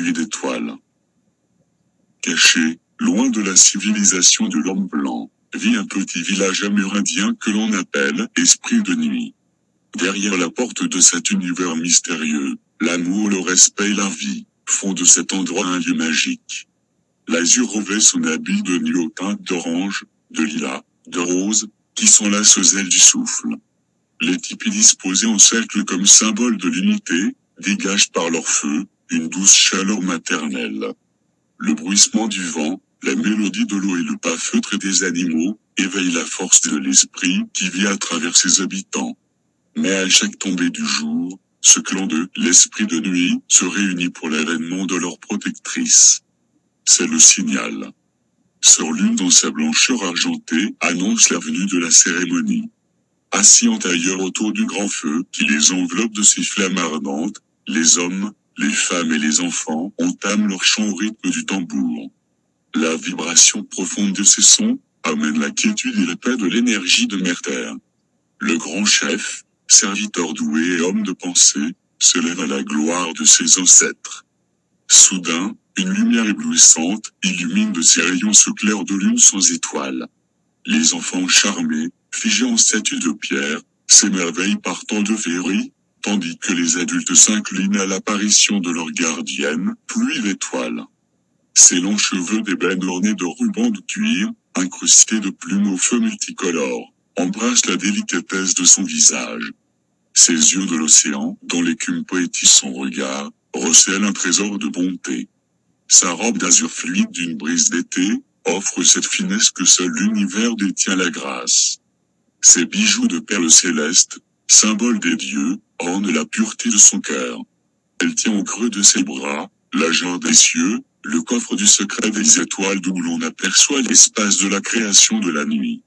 pluie d'étoiles. Caché, loin de la civilisation de l'homme blanc, vit un petit village amérindien que l'on appelle Esprit de Nuit. Derrière la porte de cet univers mystérieux, l'amour, le respect et la vie font de cet endroit un lieu magique. L'azur revêt son habit de nuit aux teintes d'orange, de lilas, de rose, qui sont là sous ailes du souffle. Les tipis disposés en cercle comme symbole de l'unité, dégagent par leur feu une douce chaleur maternelle. Le bruissement du vent, la mélodie de l'eau et le pas feutré des animaux éveillent la force de l'esprit qui vit à travers ses habitants. Mais à chaque tombée du jour, ce clan de l'Esprit de Nuit se réunit pour l'avènement de leur protectrice. C'est le signal. Sœur Lune dans sa blancheur argentée annonce la venue de la cérémonie. Assis en tailleur autour du grand feu qui les enveloppe de ses flammes ardentes, les hommes, les femmes et les enfants entament leur chant au rythme du tambour. La vibration profonde de ces sons amène la quiétude et la paix de l'énergie de Mère Terre. Le grand chef, serviteur doué et homme de pensée, se lève à la gloire de ses ancêtres. Soudain, une lumière éblouissante illumine de ses rayons ce clair de lune sans étoiles. Les enfants charmés, figés en statues de pierre, s'émerveillent par tant de féerie, tandis que les adultes s'inclinent à l'apparition de leur gardienne, pluie d'étoiles. Ses longs cheveux d'ébène ornés de rubans de cuir, incrustés de plumes au feu multicolores, embrassent la délicatesse de son visage. Ses yeux de l'océan, dont l'écume poétise son regard, recèlent un trésor de bonté. Sa robe d'azur fluide d'une brise d'été, offre cette finesse que seul l'univers détient la grâce. Ses bijoux de perles célestes, symbole des dieux, ornent la pureté de son cœur. Elle tient au creux de ses bras, la jarre des cieux, le coffre du secret des étoiles d'où l'on aperçoit l'espace de la création de la nuit.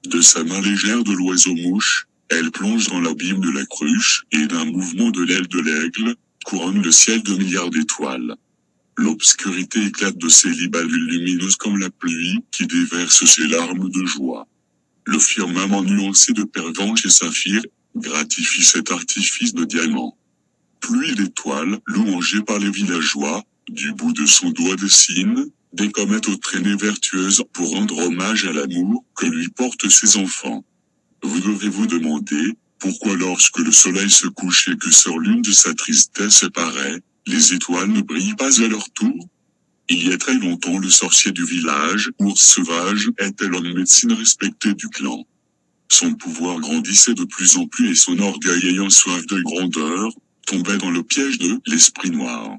De sa main légère de l'oiseau-mouche, elle plonge dans l'abîme de la cruche, et d'un mouvement de l'aile de l'aigle, couronne le ciel de milliards d'étoiles. L'obscurité éclate de ses libalules lumineuses comme la pluie, qui déverse ses larmes de joie. Le firmament nuancé de pervenche et saphir, gratifie cet artifice de diamants. Pluie d'étoiles, louangée par les villageois, du bout de son doigt dessine des comètes aux traînées vertueuses pour rendre hommage à l'amour que lui portent ses enfants. Vous devez vous demander, pourquoi lorsque le soleil se couche et que Sœur Lune de sa tristesse apparaît, les étoiles ne brillent pas à leur tour? Il y a très longtemps le sorcier du village, Ours Sauvage, était l'homme médecine respecté du clan. Son pouvoir grandissait de plus en plus et son orgueil ayant soif de grandeur, tombait dans le piège de l'esprit noir.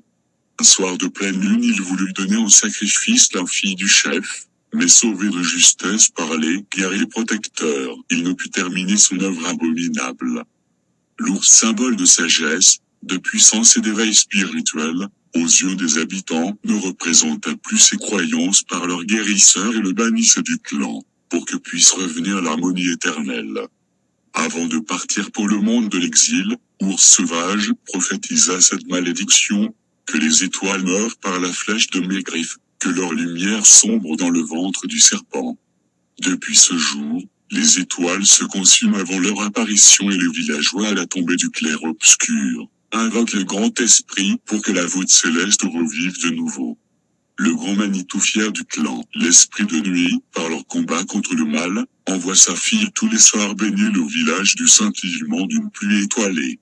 Un soir de pleine lune il voulut donner en sacrifice la fille du chef, mais sauvé de justesse par les guerriers protecteurs, il ne put terminer son œuvre abominable. L'ours symbole de sagesse, de puissance et d'éveil spirituel, aux yeux des habitants, ne représenta plus ses croyances par leur guérisseur et le bannissait du clan, pour que puisse revenir l'harmonie éternelle. Avant de partir pour le monde de l'exil, Ours Sauvage prophétisa cette malédiction, que les étoiles meurent par la flèche de mes griffes, que leur lumière sombre dans le ventre du serpent. Depuis ce jour, les étoiles se consument avant leur apparition et les villageois à la tombée du clair-obscur invoquent le grand esprit pour que la voûte céleste revive de nouveau. Le grand Manitou fier du clan, l'Esprit de Nuit, par leur combat contre le mal, envoie sa fille tous les soirs baigner le village du scintillement d'une pluie étoilée.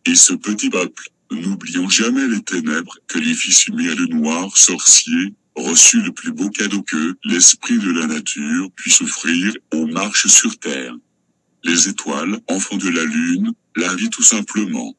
Et ce petit peuple, n'oubliant jamais les ténèbres que les fils humains de noir sorciers, reçut le plus beau cadeau que l'esprit de la nature puisse offrir aux marches sur terre. Les étoiles, enfants de la lune, la vie tout simplement.